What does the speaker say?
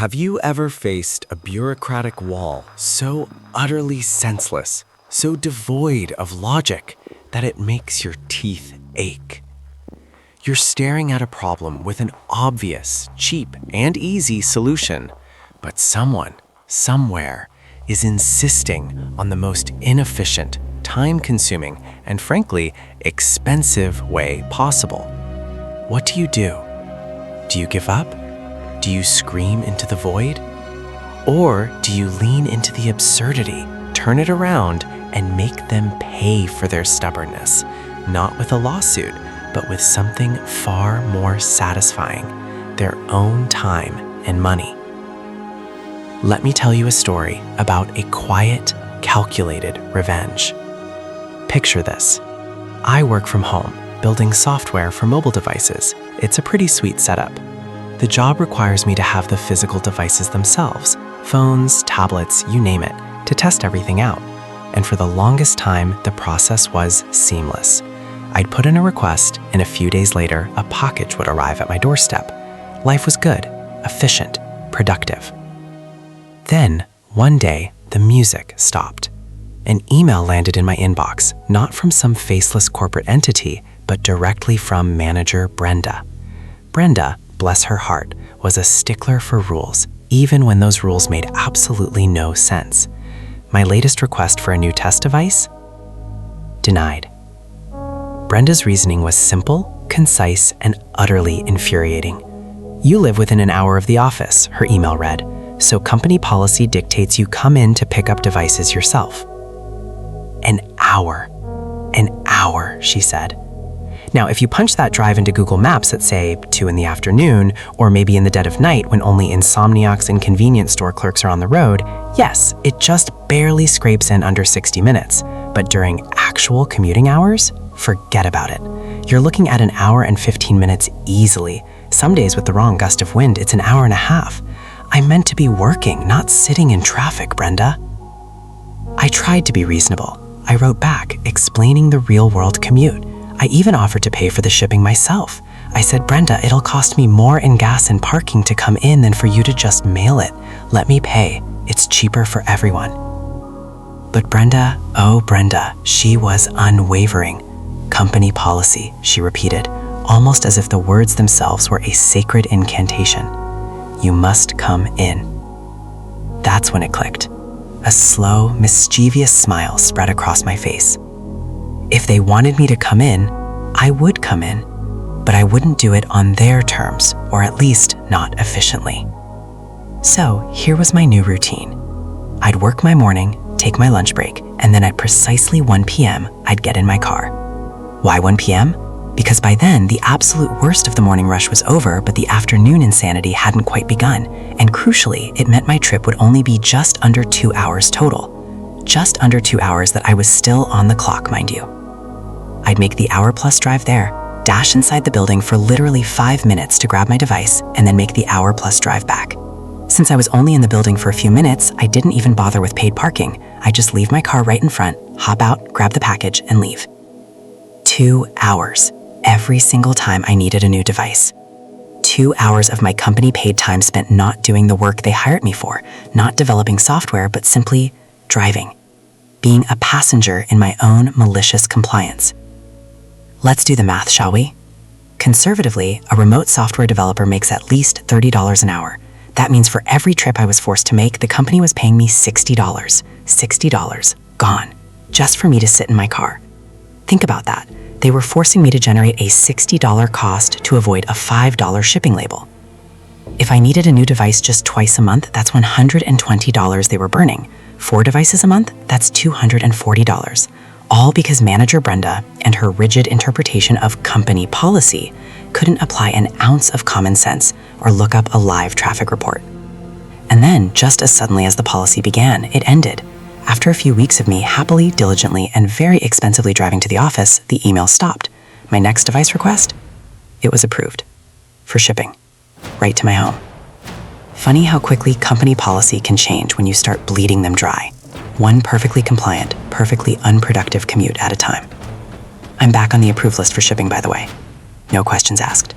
Have you ever faced a bureaucratic wall so utterly senseless, so devoid of logic, that it makes your teeth ache? You're staring at a problem with an obvious, cheap, and easy solution, but someone, somewhere, is insisting on the most inefficient, time-consuming, and frankly, expensive way possible. What do you do? Do you give up? Do you scream into the void? Or do you lean into the absurdity, turn it around, and make them pay for their stubbornness, not with a lawsuit, but with something far more satisfying, their own time and money? Let me tell you a story about a quiet, calculated revenge. Picture this. I work from home, building software for mobile devices. It's a pretty sweet setup. The job requires me to have the physical devices themselves, phones, tablets, you name it, to test everything out. And for the longest time, the process was seamless. I'd put in a request, and a few days later, a package would arrive at my doorstep. Life was good, efficient, productive. Then, one day, the music stopped. An email landed in my inbox, not from some faceless corporate entity, but directly from manager Brenda. Brenda, bless her heart, was a stickler for rules, even when those rules made absolutely no sense. My latest request for a new test device? Denied. Brenda's reasoning was simple, concise, and utterly infuriating. You live within an hour of the office, her email read, so company policy dictates you come in to pick up devices yourself. An hour, she said. Now, if you punch that drive into Google Maps at, say, 2 in the afternoon, or maybe in the dead of night when only insomniacs and convenience store clerks are on the road, yes, it just barely scrapes in under 60 minutes. But during actual commuting hours, forget about it. You're looking at an hour and 15 minutes easily. Some days with the wrong gust of wind, it's an hour and a half. I meant to be working, not sitting in traffic, Brenda. I tried to be reasonable. I wrote back, explaining the real-world commute. I even offered to pay for the shipping myself. I said, Brenda, it'll cost me more in gas and parking to come in than for you to just mail it. Let me pay. It's cheaper for everyone. But Brenda, oh Brenda, she was unwavering. Company policy, she repeated, almost as if the words themselves were a sacred incantation. You must come in. That's when it clicked. A slow, mischievous smile spread across my face. If they wanted me to come in, I would come in, but I wouldn't do it on their terms, or at least not efficiently. So here was my new routine. I'd work my morning, take my lunch break, and then at precisely 1 p.m., I'd get in my car. Why 1 p.m.? Because by then, the absolute worst of the morning rush was over, but the afternoon insanity hadn't quite begun, and crucially, it meant my trip would only be just under 2 hours total. Just under 2 hours that I was still on the clock, mind you. I'd make the hour-plus drive there, dash inside the building for literally 5 minutes to grab my device, and then make the hour-plus drive back. Since I was only in the building for a few minutes, I didn't even bother with paid parking. I just leave my car right in front, hop out, grab the package, and leave. 2 hours. Every single time I needed a new device. 2 hours of my company-paid time spent not doing the work they hired me for, not developing software, but simply driving. Being a passenger in my own malicious compliance. Let's do the math, shall we? Conservatively, a remote software developer makes at least $30 an hour. That means for every trip I was forced to make, the company was paying me $60. $60. Gone. Just for me to sit in my car. Think about that. They were forcing me to generate a $60 cost to avoid a $5 shipping label. If I needed a new device just twice a month, that's $120 they were burning. 4 devices a month, that's $240. All because manager Brenda and her rigid interpretation of company policy couldn't apply an ounce of common sense or look up a live traffic report. And then, just as suddenly as the policy began, it ended. After a few weeks of me happily, diligently, and very expensively driving to the office, the email stopped. My next device request? It was approved. For shipping. Right to my home. Funny how quickly company policy can change when you start bleeding them dry. One perfectly compliant, perfectly unproductive commute at a time. I'm back on the approved list for shipping, by the way. No questions asked.